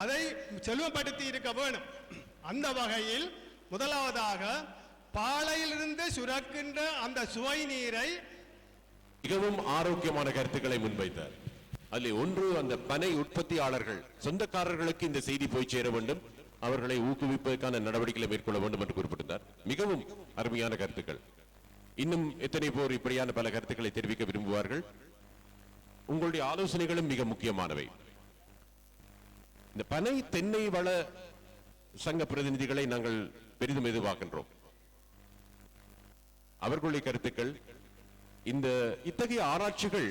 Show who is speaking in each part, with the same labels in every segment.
Speaker 1: அதை செல்வப்படுத்தி இருக்க வேணும். அந்த வகையில் முதலாவதாக பாலையிலிருந்து சுரக்கின்ற அந்த சுவை நீரை
Speaker 2: மிகவும் ஆரோக்கியமான கருத்துக்களை முன்வைத்தார். அதில் ஒன்று, அந்த பனை உற்பத்தியாளர்கள் சொந்தக்காரர்களுக்கு இந்த செய்தி போய் சேர வேண்டும், அவர்களை ஊக்குவிப்பதற்கான நடவடிக்கைகளை மேற்கொள்ள வேண்டும் என்று குறிப்பிட்டார். மிகவும் அருமையான கருத்துக்கள். இன்னும் எத்தனை பேர் இப்படியான பல கருத்துக்களை தெரிவிக்க விரும்புவார்கள்? உங்களுடைய ஆலோசனைகளும் மிக முக்கியமானவை. இந்த பனை தென்னை வள சங்க பிரதிநிதிகளை நாங்கள் பெரிதும் எதிர்பார்க்கின்றோம். அவர்களுடைய கருத்துக்கள், இந்த இத்தகைய ஆராய்ச்சிகள்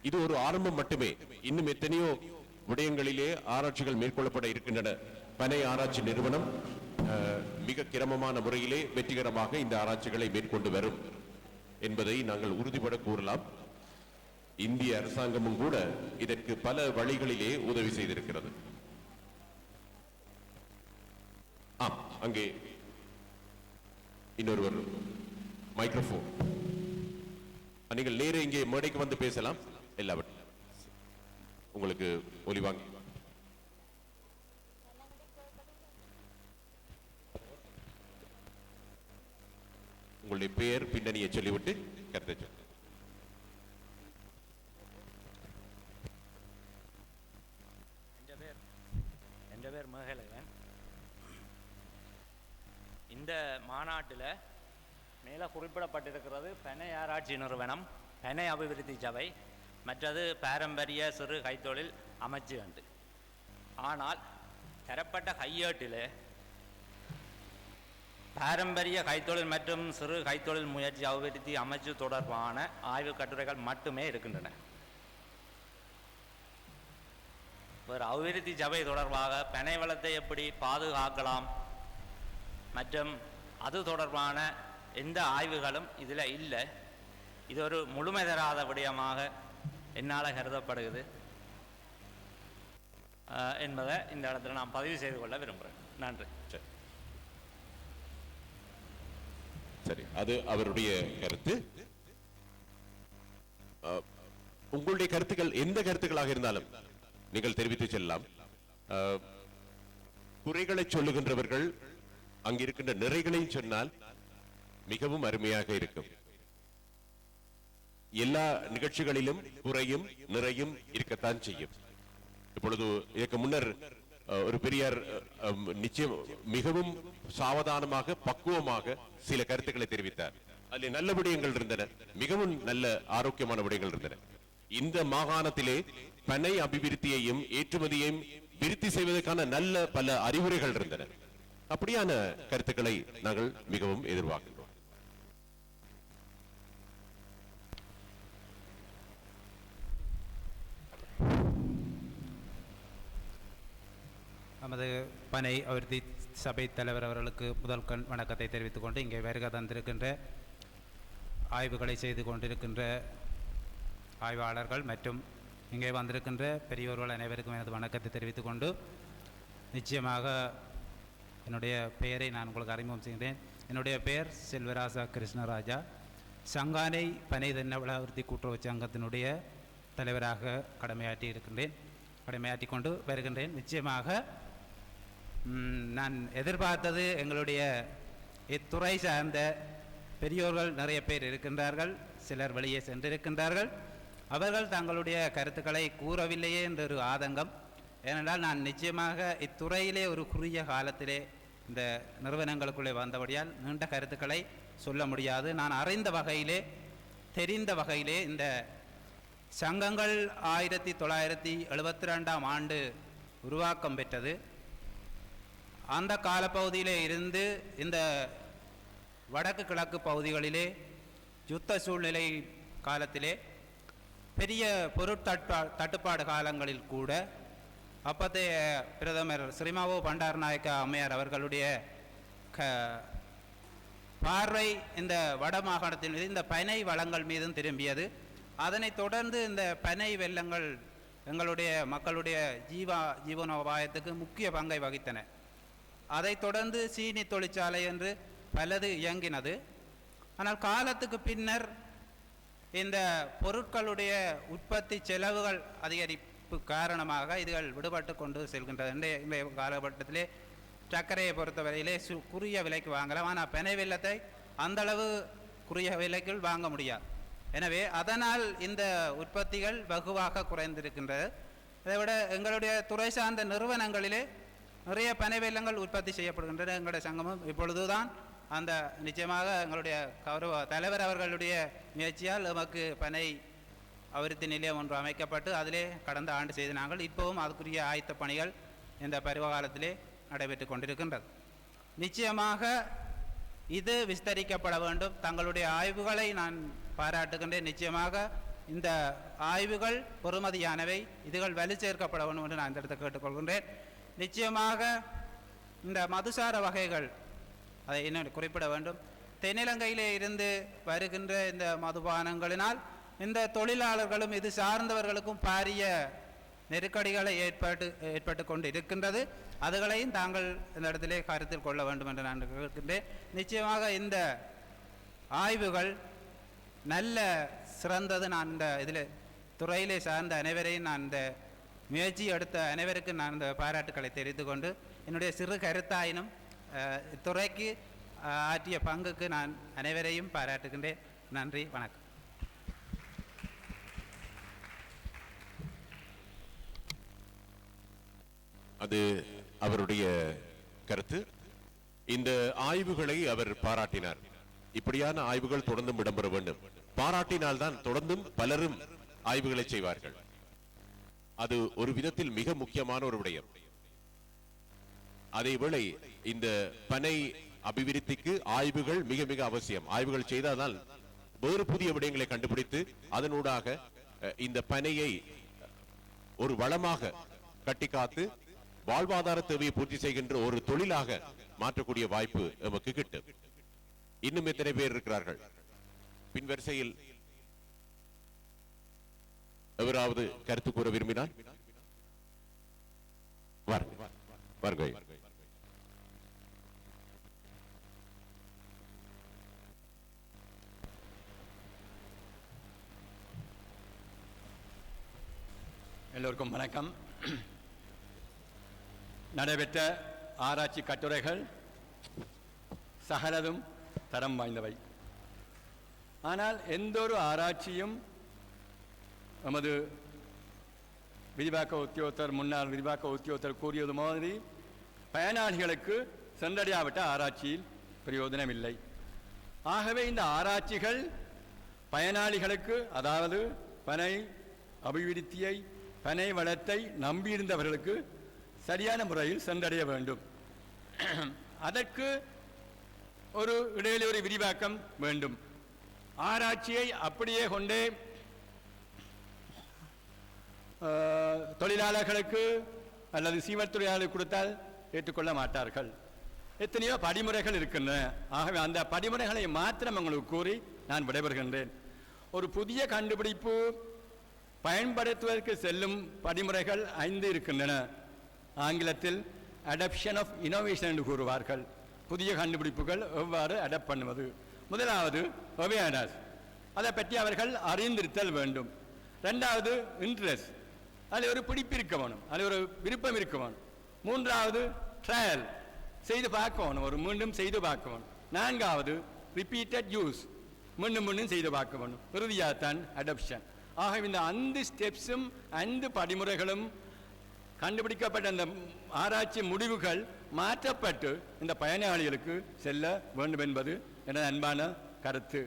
Speaker 2: இது ஒரு ஆரம்பம் மட்டுமே. இன்னும் எத்தனையோ விடயங்களிலே ஆராய்ச்சிகள் மேற்கொள்ளப்பட இருக்கின்றன. பனை ஆராய்ச்சி நிறுவனம் மிக கிரமமான முறையிலே வெற்றிகரமாக இந்த ஆராய்ச்சிகளை மேற்கொண்டு வரும் என்பதை நாங்கள் உறுதிபட கூறலாம். இந்திய அரசாங்கமும் கூட இதற்கு பல வழிகளிலே உதவி செய்திருக்கிறது. அங்கே இன்னொருவர் மைக்ரோபோன், நீங்கள் நேரே இங்கே மேடைக்கு வந்து பேசலாம். எல்லாவற்றும் உங்களுக்கு ஒலி வாங்க. உங்களுடைய பெயர் பின்னணியை சொல்லிவிட்டு கருத்தை சொல்லுங்க.
Speaker 3: என் பேர் மேகலவன். இந்த மாநாட்டில் மேலே குறிப்பிடப்பட்டிருக்கிறது பனை ஆராய்ச்சி நிறுவனம், பனை அபிவிருத்தி சபை, மற்றது பாரம்பரிய சிறு கைத்தொழில் அமைச்சு உண்டு. ஆனால் தரப்பட்ட கையேட்டில் பாரம்பரிய கைத்தொழில் மற்றும் சிறு கைத்தொழில் முயற்சி அபிவிருத்தி அமைச்சு தொடர்பான ஆய்வு கட்டுரைகள் மட்டுமே இருக்கின்றன. ஒரு அபிவிருத்தி சபை தொடர்பாக பனை வளத்தை எப்படி பாதுகாக்கலாம் மற்றும் அது தொடர்பான எந்த ஆய்வுகளும் இதில் இல்லை. இது ஒரு முழுமை தராத விடயமாக என்னால் கருதப்படுகிறது என்பதை இந்த இடத்துல நான் பதிவு செய்து கொள்ள விரும்புகிறேன். நன்றி.
Speaker 2: சரி, அது அவருடைய கருத்து. உங்களுடைய கருத்துக்கள் எந்த கருத்துக்களாக இருந்தாலும் நீங்கள் தெரிவித்து செல்லலாம். குறைகளை சொல்லுகின்றவர்கள் அங்கிருக்கின்ற நிறைகளையும் சொன்னால் மிகவும் அருமையாக இருக்கும். எல்லா நிகழ்ச்சிகளிலும் குறையும் நிறையும் இருக்கத்தான் செய்யும். இப்பொழுது இதற்கு முன்னர் ஒரு பெரியார் நிச்சயம் மிகவும் சாவதானமாக பக்குவமாக சில கருத்துக்களை தெரிவித்தார். அதில் நல்ல விடயங்கள் இருந்தன, மிகவும் நல்ல ஆரோக்கியமான விடயங்கள் இருந்தன. இந்த மாகாணத்திலே பனை அபிவிருத்தியையும் ஏற்றுமதியையும் விருத்தி செய்வதற்கான நல்ல பல அறிவுரைகள் இருந்தன. அப்படியான கருத்துக்களை நாங்கள் மிகவும் எதிர்பார்க்கின்றோம்.
Speaker 4: நமது பனை அபிவிருத்தி சபை தலைவர் அவர்களுக்கு முதல் வணக்கத்தை தெரிவித்துக் கொண்டு, இங்கே வருகை தந்திருக்கின்ற ஆய்வுகளை செய்து கொண்டிருக்கின்ற ஆய்வாளர்கள் மற்றும் இங்கே வந்திருக்கின்ற பெரியோர்கள் அனைவருக்கும் எனது வணக்கத்தை தெரிவித்துக் கொண்டு, நிச்சயமாக என்னுடைய பெயரை நான் உங்களுக்கு அறிமுகம் செய்கிறேன். என்னுடைய பெயர் செல்வராசா கிருஷ்ணராஜா. சங்கானை பனை தென்னை வள அபிவிருத்தி கூட்டுறவு சங்கத்தினுடைய தலைவராக கடமையாற்றி கொண்டு வருகின்றேன். நிச்சயமாக நான் எதிர்பார்த்தது, எங்களுடைய இத்துறை சார்ந்த பெரியோர்கள் நிறைய பேர் இருக்கின்றார்கள், சிலர் வெளியே சென்றிருக்கின்றார்கள். அவர்கள் தங்களுடைய கருத்துக்களை கூறவில்லையே என்ற ஒரு ஆதங்கம். ஏனென்றால் நான் நிச்சயமாக இத்துறையிலே ஒரு குறுகிய காலத்திலே இந்த நிறுவனங்களுக்குள்ளே வந்தபடியால் நீண்ட கருத்துக்களை சொல்ல முடியாது. நான் அறிந்த வகையிலே தெரிந்த வகையிலே இந்த சங்கங்கள் 1972ஆம் ஆண்டு உருவாக்கம் பெற்றது. அந்த காலப்பகுதியிலே இருந்து இந்த வடக்கு கிழக்கு பகுதிகளிலே யுத்த சூழ்நிலை காலத்திலே பெரிய பொருட்தட்டுப்பாடு காலங்களில் கூட அப்போதைய பிரதமர் ஸ்ரீமாவோ பண்டாரநாயக்க அம்மையார் அவர்களுடைய பார்வை இந்த வட மாகாணத்தின் மீது, இந்த பனை வளங்கள் மீதும் திரும்பியது. அதனைத் தொடர்ந்து இந்த பனை வெள்ளங்கள் எங்களுடைய மக்களுடைய ஜீவனோபாயத்துக்கு முக்கிய பங்கை வகித்தன. அதைத் தொடர்ந்து சீனி தொழிற்சாலை என்று பலது இயங்கினது. ஆனால் காலத்துக்கு பின்னர் இந்த பொருட்களுடைய உற்பத்தி செலவுகள் ஒருங்கிணைப்பு காரணமாக இதுகள் விடுபட்டு கொண்டு செல்கின்றது. இன்றைய காலகட்டத்திலே சர்க்கரையை பொறுத்தவரையிலே குறுகிய விலைக்கு வாங்கலாம், ஆனால் பனை வெல்லத்தை அந்தளவு குறுகிய விலைக்குள் வாங்க முடியாது. எனவே அதனால் இந்த உற்பத்திகள் வெகுவாக குறைந்திருக்கின்றது. இதைவிட எங்களுடைய துறை சார்ந்த நிறுவனங்களிலே நிறைய பனை வெல்லங்கள் உற்பத்தி செய்யப்படுகின்றன. எங்களுடைய சங்கமம் இப்பொழுதுதான் அந்த நிச்சயமாக எங்களுடைய கௌரவ தலைவர் அவர்களுடைய முயற்சியால் நமக்கு பனை அபிவிருத்தி நிலையம் ஒன்று அமைக்கப்பட்டு அதிலே கடந்த ஆண்டு செய்து நாங்கள் இப்போவும் அதுக்குரிய ஆயத்த பணிகள் இந்த பருவ காலத்திலே நடைபெற்று கொண்டிருக்கின்றது. நிச்சயமாக இது விஸ்தரிக்கப்பட வேண்டும். தங்களுடைய ஆய்வுகளை நான் பாராட்டுகின்றேன். நிச்சயமாக இந்த ஆய்வுகள் பொறுமதியானவை, இதுகள் வலு சேர்க்கப்பட வேண்டும் என்று நான் இந்த இடத்தை கேட்டுக்கொள்கின்றேன். நிச்சயமாக இந்த மதுசார வகைகள் அதை இன்னும் குறிப்பிட வேண்டும். தென்னிலங்கையிலே இருந்து வருகின்ற இந்த மதுபானங்களினால் இந்த தொழிலாளர்களும் இது சார்ந்தவர்களுக்கும் பாரிய நெருக்கடிகளை ஏற்பட்டு கொண்டு இருக்கின்றது. அதுகளையும் தாங்கள் இந்த இடத்திலே கருத்தில் கொள்ள வேண்டும் என்று நான் கேட்கின்றேன். நிச்சயமாக இந்த ஆய்வுகள் நல்ல சிறந்தது. நான் இந்த இதில் துறையிலே சார்ந்த அனைவரையும் நான் இந்த முயற்சி எடுத்த அனைவருக்கும் நான் இந்த பாராட்டுக்களை தெரிவித்து கொண்டு என்னுடைய சிறு கருத்தாயினும் துறைக்கு ஆற்றிய பங்குக்கு நான் அனைவரையும் பாராட்டுகின்றேன். நன்றி, வணக்கம்.
Speaker 2: அது அவருடைய கருத்து. இந்த ஆய்வுகளை அவர் பாராட்டினார். இப்படியான ஆய்வுகள் தொடர்ந்தும் இடம்பெற வேண்டும். பாராட்டினால்தான் தொடர்ந்தும் பலரும் ஆய்வுகளை செய்வார்கள். அது ஒரு விதத்தில் மிக முக்கியமான ஒரு விடயம். அதேவேளை இந்த பனை அபிவிருத்திக்கு ஆய்வுகள் மிக மிக அவசியம். ஆய்வுகள் செய்தால்தான் வேறு புதிய விடயங்களை கண்டுபிடித்து அதனூடாக இந்த பனையை ஒரு வளமாக கட்டி காத்து வாழ்வாதார தேவையை பூர்த்தி செய்கின்ற ஒரு தொழிலாக மாற்றக்கூடிய வாய்ப்பு நமக்கு கிட்டும். இன்னும் எத்தனை பேர் இருக்கிறார்கள்? பின்வரிசையில் எவராவது கருத்து கூற விரும்பினால் வாருங்கள்.
Speaker 5: எல்லோருக்கும் வணக்கம். நடைபெற்ற ஆராய்ச்சி கட்டுரைகள் சகலதும் தரம் வாய்ந்தவை. ஆனால் எந்த ஒரு ஆராய்ச்சியும் நமது விரிவாக்க உத்தியோகத்தர், முன்னாள் விரிவாக்க உத்தியோகத்தர் கூறியது மாதிரி பயனாளிகளுக்கு சென்றடையாவிட்ட ஆராய்ச்சியில் பிரயோஜனம் இல்லை. ஆகவே இந்த ஆராய்ச்சிகள் பயனாளிகளுக்கு, அதாவது பனை அபிவிருத்தியை, பனை வளத்தை நம்பியிருந்தவர்களுக்கு சரியான முறையில் சென்றடைய வேண்டும். அதற்கு ஒரு இடையிலே ஒரு விரிவாக்கம் வேண்டும். ஆராய்ச்சியை அப்படியே கொண்டே தொழிலாளர்களுக்கு அல்லது சீவல் தொழிலாளர்களுக்கு கொடுத்தால் ஏற்றுக்கொள்ள மாட்டார்கள். எத்தனையோ படிமுறைகள் இருக்கின்றன. ஆகவே அந்த படிமுறைகளை மாத்திரம் உங்களுக்கு கூறி நான் விடைபெறுகின்றேன். ஒரு புதிய கண்டுபிடிப்பு பயன்படுத்துவதற்கு செல்லும் படிமுறைகள் 5 இருக்கின்றன. ஆங்கிலத்தில் அடாப்ஷன் ஆஃப் இனோவேஷன் என்று கூறுவார்கள். புதிய கண்டுபிடிப்புகள் எவ்வாறு அடாப்ட் பண்ணுவது. முதலாவது அவேர்னஸ், அதை பற்றி அவர்கள் அறிந்திருத்தல் வேண்டும். ரெண்டாவது இன்ட்ரெஸ்ட், அதில் ஒரு பிடிப்பு இருக்க வேணும், அதில் ஒரு விருப்பம் இருக்க வேணும். மூன்றாவது ட்ரையல், செய்து பார்க்க வேணும், ஒரு மீண்டும் செய்து பார்க்க வேணும். நான்காவது ரிப்பீட்டட் யூஸ், மீண்டும் மீண்டும் செய்து பார்க்க வேணும். இறுதியாகத்தான் அடாப்ஷன். ஆகவே இந்த 5 ஸ்டெப்ஸும் 5 படிமுறைகளும் கண்டுபிடிக்கப்பட்ட அந்த ஆராய்ச்சி முடிவுகள் மாற்றப்பட்டு இந்த பயனாளிகளுக்கு செல்ல வேண்டும் என்பது எனது அன்பான கருத்து.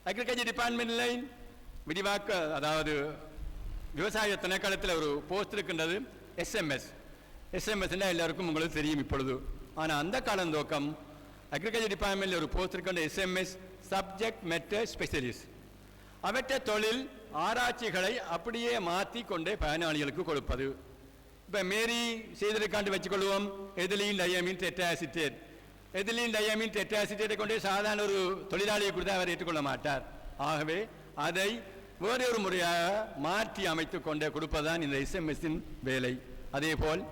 Speaker 5: அக்ரிகல்ச்சர் டிபார்ட்மெண்ட்டில் விரிவாக்க, அதாவது விவசாய திணைக்களத்தில் ஒரு போஸ்ட் இருக்கின்றது, SMS. SMS எல்லாருக்கும் உங்களுக்கு தெரியும் இப்பொழுது. ஆனால் அந்த காலந்தோக்கம் அக்ரிகல்ச்சர் டிபார்ட்மெண்ட்டில் ஒரு போஸ்ட் இருக்கின்ற SMS சப்ஜெக்ட் மேட்டர் ஸ்பெஷலிஸ்ட். அவற்றை தொழில் ஆராய்ச்சிகளை அப்படியே மாற்றி கொண்டே பயனாளிகளுக்கு கொடுப்பது. இப்போ மேரி செய்திருக்காண்டு வச்சுக்கொள்வோம், எதிலீன் டயமின் டெட்ராசிட்டேட். எதிலீன் டயமின் டெட்ராசிட்டேட்டை கொண்டே சாதாரண ஒரு தொழிலாளியை கொடுத்து அவர் ஏற்றுக்கொள்ள மாட்டார். ஆகவே அதை வேறு ஒரு முறையாக மாற்றி அமைத்து கொண்டே கொடுப்பதுதான் இந்த SMS-இன் வேலை. அதேபோல்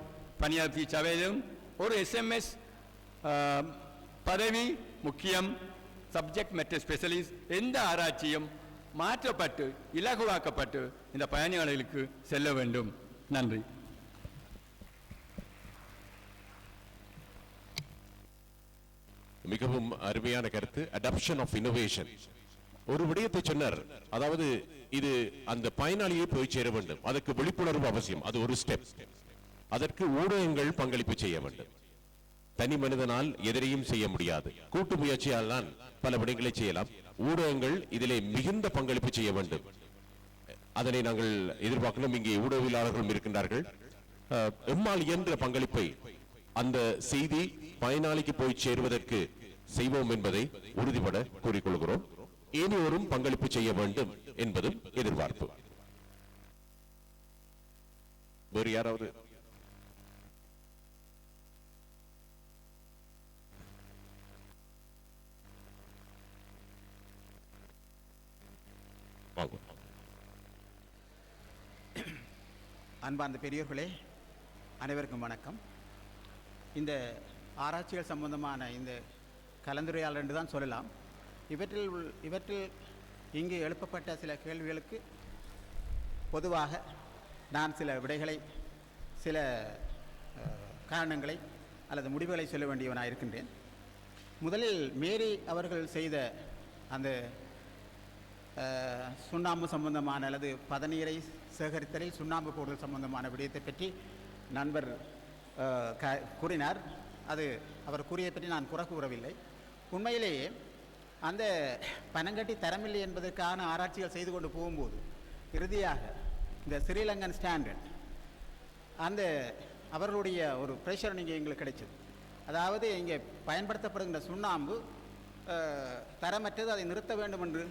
Speaker 5: பணியாற்றி சபையிலும் ஒரு SMS பதவி முக்கியம். சப்ஜெக்ட் மேட்டர் ஸ்பெஷலிஸ்ட் எந்த ஆராய்ச்சியும் மாற்றப்பட்டு இலகுவாக்கப்பட்டு இந்த பயணிகளுக்கு செல்ல வேண்டும். நன்றி.
Speaker 2: மிகவும் அருமையான கருத்து. Adoption of innovation. ஒரு விடயத்தை சொன்னார், அதாவது இது அந்த பயனாளியை போய் சேர வேண்டும், அதற்கு விழிப்புணர்வு அவசியம், அது ஒரு ஸ்டெப். அதற்கு ஊடகங்கள் பங்களிப்பு செய்ய வேண்டும். தனி மனிதனால் எதிரையும் செய்ய முடியாது, கூட்டு முயற்சியால் தான் பல விடயங்களை செய்யலாம். ஊடகங்கள் இதிலே மிகுந்த பங்களிப்பு செய்ய வேண்டும். அதனை நாங்கள் எதிர்பார்க்கணும். இங்கே ஊடகவியலாளர்களும் இருக்கின்றார்கள். எம்மால் இயன்ற பங்களிப்பை அந்த செய்தி பயனாளிக்கு போய் சேருவதற்கு செய்வோம் என்பதை உறுதிபட கூறிக்கொள்கிறோம். ஏனையோரும் பங்களிப்பு செய்ய வேண்டும் என்பதும் எதிர்பார்ப்பு. வேறு யாராவது?
Speaker 6: அன்பார்ந்த பெரியோர்களே, அனைவருக்கும் வணக்கம். இந்த ஆராய்ச்சிகள் சம்பந்தமான இந்த கலந்துரையாடல் என்று தான் சொல்லலாம். இவற்றில் இங்கு எழுப்பப்பட்ட சில கேள்விகளுக்கு பொதுவாக நான் சில விடைகளை, சில காரணங்களை அல்லது முடிவுகளை சொல்ல வேண்டியவனாக இருக்கின்றேன். முதலில் மேரி அவர்கள் செய்த அந்த சுண்ணாம்பு சம்பந்தமான அல்லது பதநீரை சேகரித்தலில் சுண்ணாம்பு போடுதல் சம்பந்தமான விடயத்தை பற்றி நண்பர் கூறினார். அது அவர் கூறியதை பற்றி நான் குறை கூறவில்லை. உண்மையிலேயே அந்த பனங்கட்டி தரமில்லை என்பதற்கான ஆராய்ச்சிகள் செய்து கொண்டு போகும்போது இறுதியாக இந்த ஸ்ரீலங்கன் ஸ்டாண்டர்ட் அந்த அவர்களுடைய ஒரு ப்ரெஷர் நீங்கள் எங்களுக்கு கிடைச்சது. அதாவது இங்கே பயன்படுத்தப்படுகின்ற சுண்ணாம்பு தரமற்றது, அதை நிறுத்த வேண்டும் என்று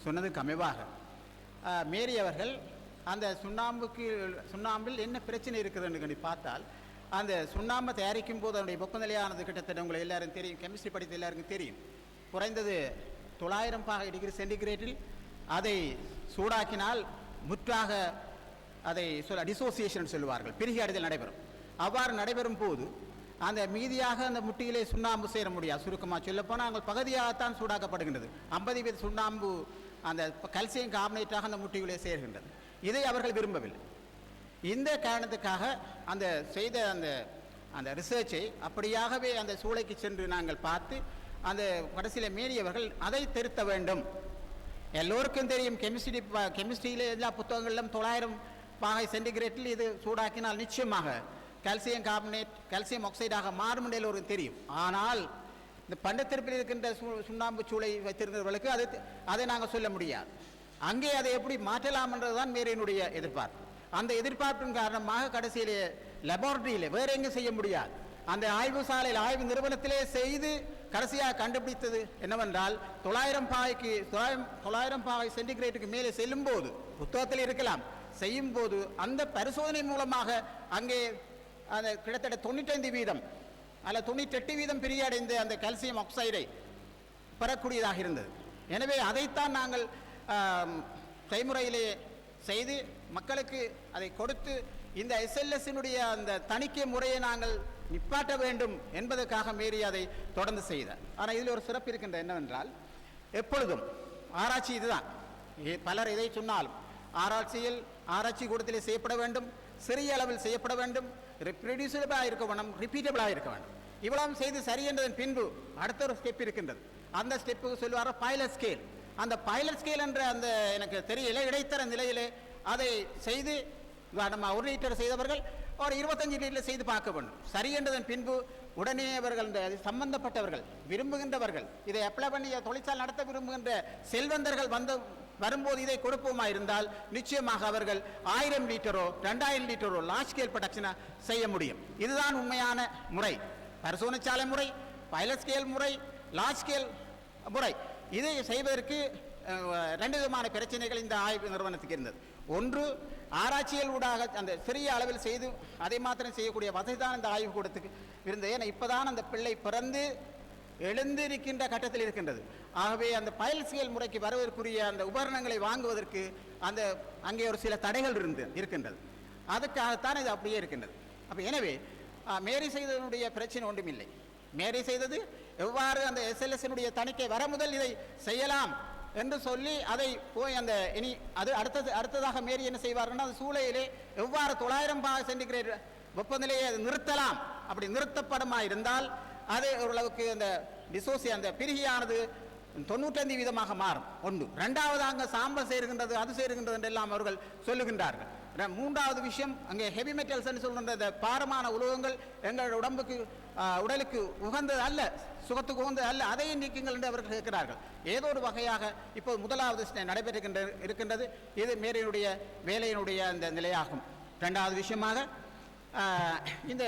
Speaker 6: சொன்னதுக்கு அமைவாக மேரி அவர்கள் அந்த சுண்ணாம்பில் என்ன பிரச்சனை இருக்குதுன்னு கண்டி பார்த்தால், அந்த சுண்ணாம்பை தயாரிக்கும் போது அதனுடைய வெப்பநிலையானது கிட்டத்தட்ட உங்களுக்கு எல்லாரும் தெரியும், கெமிஸ்ட்ரி படித்த எல்லாருக்கும் தெரியும், குறைந்தது 900 டிகிரி சென்டிகிரேட்டில் அதை சூடாக்கினால் முற்றாக அதை டிசோசியேஷன் சொல்லுவார்கள், பிரிகை அடைதல் நடைபெறும். அவ்வாறு நடைபெறும் போது அந்த மீதியாக அந்த முட்டியிலே சுண்ணாம்பு சேர முடியாது. சுருக்கமாக சொல்லப்போனால் அங்கே பகுதியாகத்தான் சூடாக்கப்படுகின்றது. 50% சுண்ணாம்பு அந்த கல்சியம் கார்பனேட்டாக அந்த முட்டிகளே சேர்கின்றது. இதை அவர்கள் விரும்பவில்லை. இந்த காரணத்துக்காக அந்த செய்த அந்த ரிசர்ச்சை அப்படியாகவே அந்த சூளைக்கு சென்று நாங்கள் பார்த்து அந்த கடைசியில் மேரியவர்கள் அதை திருத்த வேண்டும். எல்லோருக்கும் தெரியும், கெமிஸ்ட்ரியிலே எல்லா புத்தகங்களிலும் 900 சென்டிகிரேட்டில் இது சூடாக்கினால் நிச்சயமாக கால்சியம் கார்பனேட், கால்சியம் ஆக்சைடாக மாறும் என்று எல்லோருக்கும் தெரியும். ஆனால் இந்த பண்டத்திருப்பில் இருக்கின்ற சுண்ணாம்பு சூளை வைத்திருந்தவர்களுக்கு அதை நாங்கள் சொல்ல முடியாது. அங்கே அதை எப்படி மாற்றலாம் என்றதுதான் மேரியினுடைய எதிர்பார்ப்பு. அந்த எதிர்பார்ப்பின் காரணமாக கடைசியிலே லெபார்டரியிலே வேற எங்கே செய்ய முடியாது, அந்த ஆய்வு சாலையில் ஆய்வு நிறுவனத்திலே செய்து கடைசியாக கண்டுபிடித்தது என்னவென்றால் 900 சென்டிகிரேட்டுக்கு மேலே செல்லும் போது, புத்தகத்தில் இருக்கலாம், செய்யும் போது அந்த பரிசோதனை மூலமாக அங்கே அந்த கிட்டத்தட்ட 95% அல்ல 98% பிரியடைந்த அந்த கால்சியம் ஆக்சைடை பெறக்கூடியதாக இருந்தது. எனவே அதைத்தான் நாங்கள் செய்முறையிலே செய்து மக்களுக்கு அதை கொடுத்து இந்த SLSனுடைய அந்த தணிக்கை முறையை நாங்கள் நிப்பாட்ட வேண்டும் என்பதற்காக மேரி அதை தொடர்ந்து செய்தார். ஆனால் இதில் ஒரு சிறப்பு இருக்கின்ற என்னவென்றால், எப்பொழுதும் ஆராய்ச்சி இதுதான், பலர் இதை சொன்னாலும் ஆராய்ச்சி கூடத்திலே செய்யப்பட வேண்டும், சிறிய அளவில் செய்யப்பட வேண்டும், ரிப்ரொடியூசபிளாக இருக்க வேண்டும், ரிப்பீட்டபிளாக இருக்க வேண்டும். இவ்வளவு செய்து சரி என்றதன் பின்பு அடுத்த ஒரு ஸ்டெப் இருக்கின்றது. அந்த ஸ்டெப்புக்கு சொல்லுவார் பைலட் ஸ்கேல். அந்த பைலட் ஸ்கேல் என்ற அந்த எனக்கு தெரியல இடைத்தர நிலையிலே அதை செய்து நம்ம 1 லிட்டர் செய்தவர்கள் ஒரு 25 லிட்டர் செய்து பார்க்க வேண்டும். சரி என்றதன் பின்பு உடனே அவர்கள் இந்த சம்பந்தப்பட்டவர்கள் விரும்புகின்றவர்கள் இதை அப்ளை பண்ணி தொழிற்சாலை நடத்த விரும்புகின்ற செல்வந்தர்கள் வரும்போது இதை கொடுப்போமா இருந்தால் நிச்சயமாக அவர்கள் 1000 லிட்டரோ 2000 லிட்டரோ லார்ஜ் ஸ்கேல் ப்ரொடக்ஷனை செய்ய முடியும். இதுதான் உண்மையான முறை. பரிசோதனை முறை, பைலட் ஸ்கேல் முறை, லார்ஜ் ஸ்கேல் முறை. இதை செய்வதற்கு 2 விதமான பிரச்சனைகள் இந்த ஆய்வு நிறுவனத்துக்கு இருந்தது. ஒன்று, ஆராய்ச்சிகள் ஊடாக அந்த சிறிய அளவில் செய்து அதை மாத்திரம் செய்யக்கூடிய வசதி தான் இந்த ஆய்வு கூடத்துக்கு இருந்தது. ஏன்னா இப்போதான் அந்த பிள்ளை பிறந்து எழுந்திருக்கின்ற கட்டத்தில் இருக்கின்றது. ஆகவே அந்த பைலட் ஸ்கேல் முறைக்கு வருவதற்குரிய அந்த உபகரணங்களை வாங்குவதற்கு அங்கே ஒரு சில தடைகள் இருக்கின்றது. அதுக்காகத்தான் இது அப்படியே இருக்கின்றது. அப்போ எனவே மேரி செய்ததனுடைய பிரச்சனை ஒன்றுமில்லை. மேரி செய்தது எவ்வாறு அந்த SLSனுடைய தணிக்கை வர முதல் இதை செய்யலாம் என்று சொல்லி அதை போய் அந்த இனி அது அடுத்ததாக மேரி என்ன செய்வார்கள், அந்த சூளையிலே எவ்வாறு 900 சென்டிகிரேட் வெப்பநிலையை அது நிறுத்தலாம், அப்படி நிறுத்தப்படுமா இருந்தால் அது ஓரளவுக்கு அந்த டிசோசி அந்த பிரிகியானது 95% மாறும். ஒன்று. ரெண்டாவது அங்கே சாம்பல் சேருகின்றது, அது சேருகின்றது என்றெல்லாம் அவர்கள் சொல்லுகின்றார்கள். மூன்றாவது விஷயம், அங்கே ஹெவி மெட்டல்ஸ் என்று சொல்கின்ற இந்த பாரமான உலோகங்கள் எங்கள் உடலுக்கு உகந்தது அல்ல, சுகத்துக்கு உகந்தது அல்ல, அதையும் நீக்குங்கள் என்று அவர்கள் கேட்கிறார்கள். ஏதோ ஒரு வகையாக இப்போ முதலாவது இருக்கின்றது. இது மேரியினுடைய வேலையினுடைய அந்த நிலையாகும். ரெண்டாவது விஷயமாக இந்த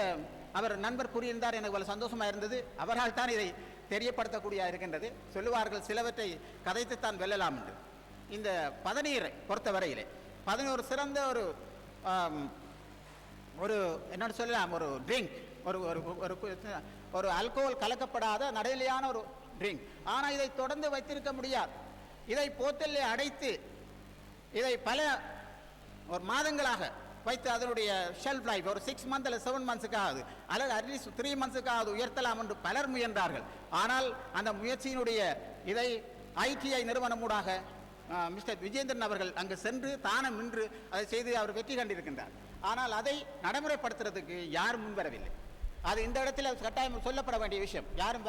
Speaker 6: அவர் நண்பர் கூறியிருந்தார், எனக்கு அவ்வளவு சந்தோஷமாக இருந்தது. அவரால் தான் இதை தெரியப்படுத்தக்கூடிய இருக்கின்றது. சொல்லுவார்கள் சிலவற்றை கதைத்துத்தான் வெல்லலாம் என்று. இந்த பதநீரை பொறுத்தவரையிலே ஒரு சிறந்த ஒரு என்னன்னு சொல்லலாம், ஒரு ட்ரிங்க், ஒரு ஆல்கோஹால் கலக்கப்படாத நடுநிலையான ஒரு ட்ரிங்க். ஆனால் இதை தொடர்ந்து வைத்திருக்க முடியாது. இதை போத்தலில் அடைத்து இதை பல ஒரு மாதங்களாக வைத்து அதனுடைய ஷெல்ஃப் லைஃப் ஒரு 6 months அல்லது 7 monthsக்காவது அல்லது அட்லீஸ்ட் 3 monthsக்காவது உயர்த்தலாம் என்று பலர் முயன்றார்கள். ஆனால் அந்த முயற்சியினுடைய இதை ITI நிறுவனமூடாக மிஸ்டர் விஜேந்திரன் அவர்கள் அங்கு சென்று தானம் நின்று அதை செய்து அவர் வெற்றி கண்டிருக்கின்றார். ஆனால் அதை நடைமுறைப்படுத்துறதுக்கு யாரும் முன்வரவில்லை. அது இந்த இடத்துல கட்டாயம் சொல்லப்பட வேண்டிய விஷயம். யாரும்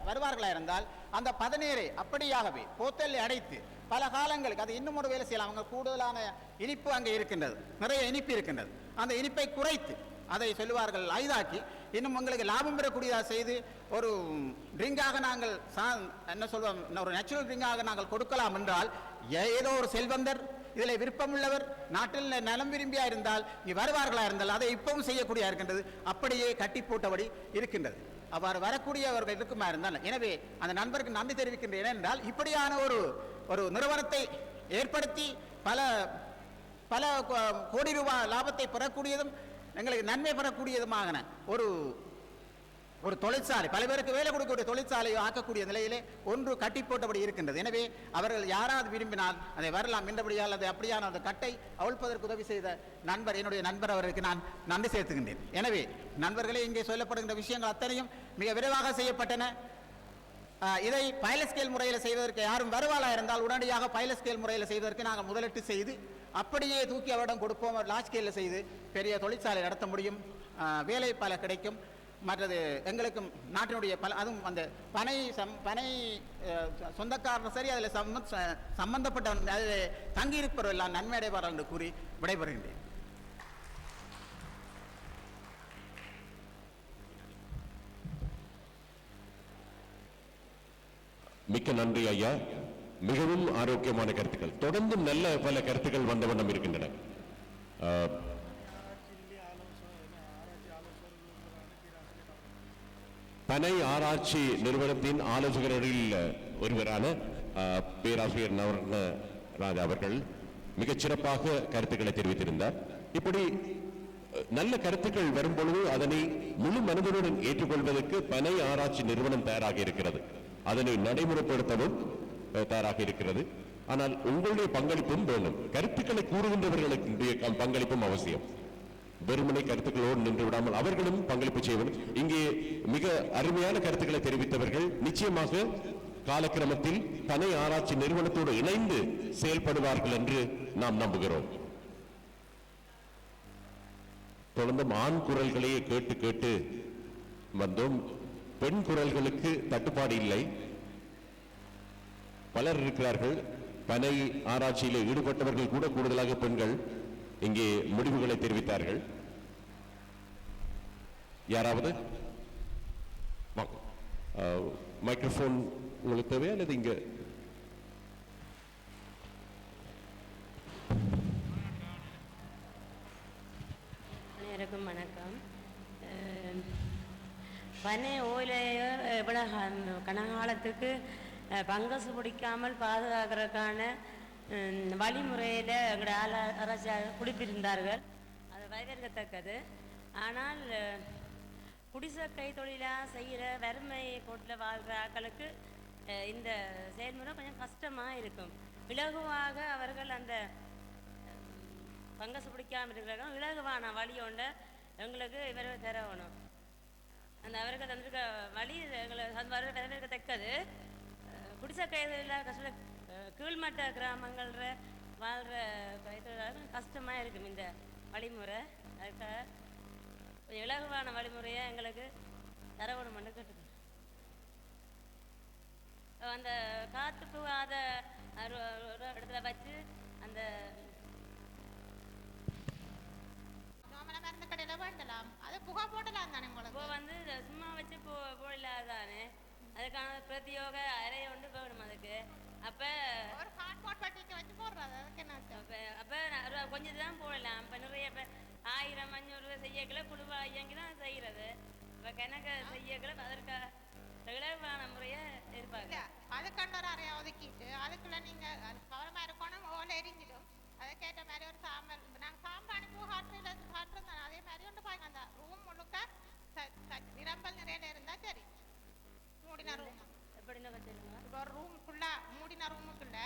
Speaker 6: வருவார்களா இருந்தால் அந்த பதநீரை அப்படியாகவே போத்தலில் அடைத்து பல காலங்களுக்கு அது இன்னும் ஒரு வேலை செய்யலாம். அவங்க கூடுதலான இனிப்பு அங்கே இருக்கின்றது, நிறைய இனிப்பு இருக்கின்றது. அந்த இனிப்பை குறைத்து அதை சொல்லுவார்கள் ஐதாக்கி இன்னும் உங்களுக்கு லாபம் பெறக்கூடியதாக செய்து ஒரு ட்ரிங்காக நாங்கள் என்ன சொல்வோம், ஒரு நேச்சுரல் ட்ரிங்காக நாங்கள் கொடுக்கலாம் என்றால் ஏதோ ஒரு செல்வந்தர் இதில் விருப்பமுள்ளவர் நாட்டில் நலம் விரும்பியா இருந்தால் நீ வருவார்களா இருந்தால் அதை இப்பவும் செய்யக்கூடிய இருக்கின்றது. அப்படியே கட்டி போட்டபடி இருக்கின்றது. அவ்வாறு வரக்கூடியவர்கள் இருக்குமா இருந்தால், எனவே அந்த நண்பருக்கு நன்றி தெரிவிக்கின்றேன். ஏனென்றால் இப்படியான ஒரு நிறுவனத்தை ஏற்படுத்தி பல பல கோடி ரூபாய் லாபத்தை பெறக்கூடியதும் எங்களுக்கு நன்மை பெறக்கூடியதுமான ஒரு தொழிற்சாலை, பல பேருக்கு வேலை கொடுக்கக்கூடிய தொழிற்சாலையை ஆக்கக்கூடிய நிலையிலே ஒன்று கட்டி போட்டபடி இருக்கின்றது. எனவே அவர்கள் யாராவது விரும்பினால் அதை வரலாம் என்றபடியால் அதை அப்படியான அந்த கட்டை அவிழ்ப்பதற்கு உதவி செய்த நண்பர், என்னுடைய நண்பர் அவருக்கு நான் நன்றி சேர்த்துகின்றேன். எனவே நண்பர்களே, இங்கே சொல்லப்படுகின்ற விஷயங்கள் அத்தனையும் மிக விரைவாக செய்யப்பட்டன. இதை பைலட் ஸ்கேல் முறையில் செய்வதற்கு யாரும் வருவாளா இருந்தால் உடனடியாக பைலட் ஸ்கேல் முறையில் செய்வதற்கு நாங்கள் முதலீட்டு செய்து அப்படியே தூக்கி அவரிடம் கொடுப்போம். லார்ஜ் ஸ்கேலில் செய்து பெரிய தொழிற்சாலை நடத்த முடியும், வேலை பல கிடைக்கும். மற்றது எங்களுக்கும் நாட்டினுடைய அதுவும் அந்த பனை சொந்தக்காரர் சரி அதில் சம்பந்தப்பட்ட அதில் தங்கியிருப்பவர்கள் எல்லாம் நன்மை அடைவார்கள் என்று கூறி விடைபெறுகின்றேன்.
Speaker 2: மிக்க நன்றி ஐயா. மிகவும் ஆரோக்கியமான கருத்துக்கள், தொடர்ந்து நல்ல பல கருத்துக்கள் வந்த வண்ணம் இருக்கின்றன. பனை ஆராய்ச்சி நிறுவனத்தின் ஆலோசகர்களில் ஒருவரான பேராசிரியர் நவரத்ன ராஜா அவர்கள் மிகச் சிறப்பாக கருத்துக்களை தெரிவித்திருந்தார். இப்படி நல்ல கருத்துக்கள் வரும்பொழுது அதனை முழு மனதுடன் ஏற்றுக்கொள்வதற்கு பனை ஆராய்ச்சி நிறுவனம் தயாராக இருக்கிறது, அதனை நடைமுறைப்படுத்தவும் தயாராக இருக்கிறது. ஆனால் உங்களுடைய பங்களிப்பும் வேண்டும், கருத்துக்களை கூறுகின்றவர்களுக்கு பங்களிப்பும் அவசியம். வெறுமனை கருத்துக்களோடு நின்று விடாமல் அவர்களும் பங்களிப்பு செய்வது. இங்கே மிக அருமையான கருத்துக்களை தெரிவித்தவர்கள் நிச்சயமாக காலக்கிரமத்தில் பனை ஆராய்ச்சி நிறுவனத்தோடு இணைந்து செயல்படுவார்கள் என்று நாம் நம்புகிறோம். தொடர்ந்து ஆண் குரல்களையே கேட்டு கேட்டு வந்தோம். பெண் குரல்களுக்கு தட்டுப்பாடு இல்லை, பலர் இருக்கிறார்கள். பனை ஆராய்ச்சியில் ஈடுபட்டவர்கள் கூட கூடுதலாக பெண்கள் இங்கே முடிவுகளை தெரிவித்தார்கள். யாராவது மைக்ரோஃபோன் உங்களுக்கு தேவையா அல்லது இங்க?
Speaker 7: அனைவருக்கும் வணக்கம். பனை ஓலையை எவ்வளவு கனகாலத்துக்கு பங்கசு பிடிக்காமல் பாதுகாக்கிறதுக்கான வழிமுறையில் எங்களோட அரசாக குடிப்பிருந்தார்கள், அது வரவேற்கத்தக்கது. ஆனால் குடிசை கைத்தொழிலாக செய்கிற வறுமை கோட்டில் வாழ்கிற ஆட்களுக்கு இந்த செயல்முறை கொஞ்சம் கஷ்டமாக இருக்கும். இலகுவாக அவர்கள் அந்த பங்கசு பிடிக்காமல் இருக்கிறாங்க, இலகுவான வழியோண்ட எங்களுக்கு இவரை தரணும். அந்த அவருக்கு தந்திருக்க வழி எங்களை வரவேற்கத்தக்கது. குடிசை கைதொழிலாக கஷ்ட கீழ்மட்ட கிராமங்கள வாழ்கிற பயிற்சியாளர்கள் கஷ்டமாக இருக்கும் இந்த வழிமுறை. அதுக்காக கொஞ்சம் இலகுவான வழிமுறையை எங்களுக்கு தரவணுமென்று கேட்டுக்கணும். அந்த காற்று புகாத ஒரு இடத்துல வச்சு அந்த
Speaker 8: மருந்து கடையில் வேண்டலாம், அது புகா போடலாம் தானே உங்களுக்கு?
Speaker 7: இப்போ வந்து சும்மா வச்சு போடலாதானே, அதுக்கான பிரத்யோக அறை ஒன்று வேணும் அதுக்கு. அப்போ
Speaker 8: ஒரு கார்ட்போர்ட் பட்டிக்கு வச்சு போடுறது, அதுக்கு என்ன?
Speaker 7: அப்போ கொஞ்சம் தான் போடலாம். இப்போ நிறைய இப்போ 1000 500 செய்யக்களை குழுவாக இயங்கி தான் செய்கிறது. இப்போ கணக்கு செய்யக்களை அதற்காக இலகுவான முறையை எதிர்பார்க்க
Speaker 8: அதுக்கண்ட ஒரு அறையை ஒதுக்கிட்டு அதுக்குள்ள நீங்கள் கவனமாக இருக்கணும். ஓலை எரிஞ்சிடும், அதுக்கேற்ற மாதிரி ஒரு சாம்பல் நாங்கள் சாம்பானி பூ காட்டுறோம் அதே மாதிரி ஒன்று பாருங்க. அந்த ரூம் முழுக்க நிரம்பல் நிறைய இருந்தால் சரி. மூடின ரூம்
Speaker 7: எப்படின்னு வச்சுருங்க.
Speaker 8: இப்போ ஒரு ரூமுக்குள்ள மூடின ரூமுக்குள்ள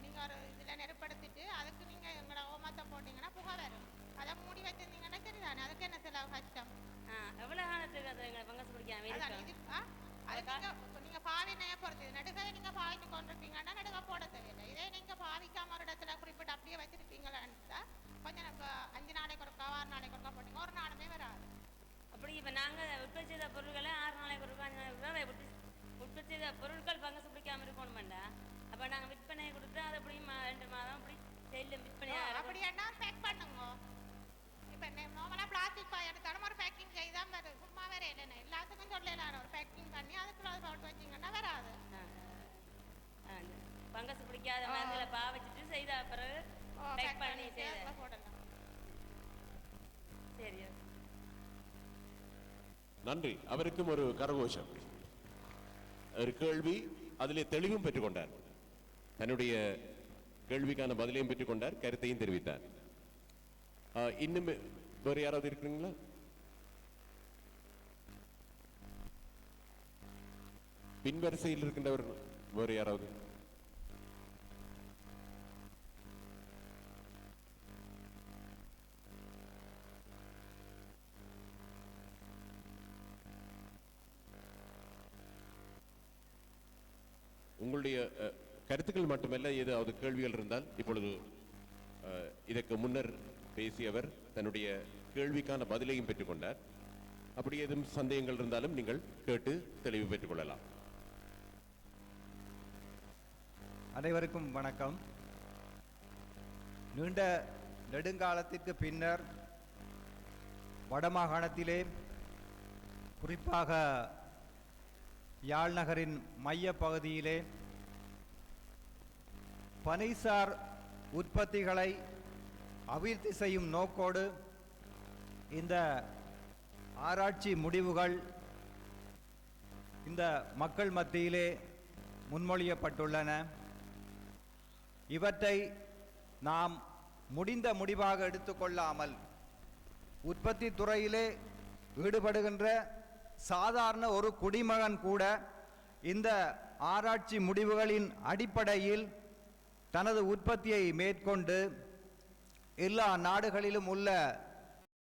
Speaker 8: நீங்கள் ஒரு இதில் நெருப்படுத்திட்டு அதுக்கு நீங்கள் எங்களோட ஓமத்தை போட்டிங்கன்னா புகை வரும். அதை மூடி வச்சிருந்தீங்கன்னா சரிதானே, அதுக்கு என்ன செலவு கஷ்டம்?
Speaker 7: எவ்வளோ காலத்துக்கு அது எங்களை பங்கசு பிடிக்காம
Speaker 8: அது நீங்கள் பாவினையை பொறுத்து நடுகை நீங்கள் பாவிச்சு கொண்டிருப்பீங்கன்னா நடுக போட தேவையில்லை. இதே நீங்கள் பாவிக்காம ஒரு இடத்துல குறிப்பிட்டு அப்படியே வச்சிருப்பீங்களான்னு கொஞ்சம் 5 நாளைக்கு ஒருக்கா 6 நாளைக்கு ஒருக்கா போட்டீங்க, ஒரு நாளுமே வராது.
Speaker 7: அப்படி இப்போ நாங்கள் உற்பத்தி செய்த பொருட்களை 6 நாளைக்கு ஒருக்கா 5 நாளைக்கு உற்பத்தி செய்த பொருட்கள் பங்கசு பிடிக்காம இருக்கணுமெண்டா. அப்போ நாங்கள் விற்பனை கொடுத்து அது அப்படி 2 மாதம் அப்படி செல்லும் விற்பனையாக
Speaker 8: அப்படி என்ன பேக் பண்ணுங்க. இப்போ நார்மலாக பிளாஸ்டிக் பாய் எடுத்தாலும் ஒரு பேக்கிங் செய்தான் வருது, சும்மா வேற இல்லைண்ணே எல்லாத்துக்கும் சொல்லலாம். ஒரு பேக்கிங் பண்ணி அதுக்குள்ள அதை போட்டு வச்சிங்கன்னா வராது.
Speaker 7: பங்கசு பிடிக்காத மருந்துகளை பாவிச்சிட்டு செய்த பிறகு பேக் பண்ணி செய்த
Speaker 8: போடலாம்.
Speaker 7: சரி,
Speaker 2: நன்றி. அவருக்கும் ஒரு கரகோஷம். ஒரு கேள்வி, அதிலே தெளிவும் பெற்றுக்கொண்டார். தன்னுடைய கேள்விக்கான பதிலையும் பெற்றுக்கொண்டார், கருத்தையும் தெரிவித்தார். இன்னும் வேறு யாராவது இருக்கிறீங்களா? பின்வரிசையில் இருக்கின்றவர் வேறு யாராவது? உங்களுடைய கருத்துக்கள் மட்டுமல்ல, ஏதாவது கேள்விகள் இருந்தால் இப்பொழுது இதற்கு முன்னர் பேசியவர் தன்னுடைய கேள்விக்கான பதிலையும் பெற்றுக்கொண்டார். அப்படி ஏதும் சந்தேகங்கள் இருந்தாலும் நீங்கள் கேட்டு தெளிவு பெற்றுக் கொள்ளலாம்.
Speaker 9: அனைவருக்கும் வணக்கம். நீண்ட நெடுங்காலத்திற்கு பின்னர் வடமாகாணத்திலே குறிப்பாக யாழ் நகரின் மைய பகுதியிலே பனைசார் உற்பத்திகளை அபிவிருத்தி செய்யும் நோக்கோடு இந்த ஆராய்ச்சி முடிவுகள் இந்த மக்கள் மத்தியிலே முன்மொழியப்பட்டுள்ளன. இவற்றை நாம் முடிந்த முடிவாக எடுத்துக்கொள்ளாமல் உற்பத்தி துறையிலே ஈடுபடுகின்ற சாதாரண ஒரு குடிமகன் கூட இந்த ஆராய்ச்சி முடிவுகளின் அடிப்படையில் தனது உற்பத்தியை மேற்கொண்டு எல்லா நாடுகளிலும் உள்ள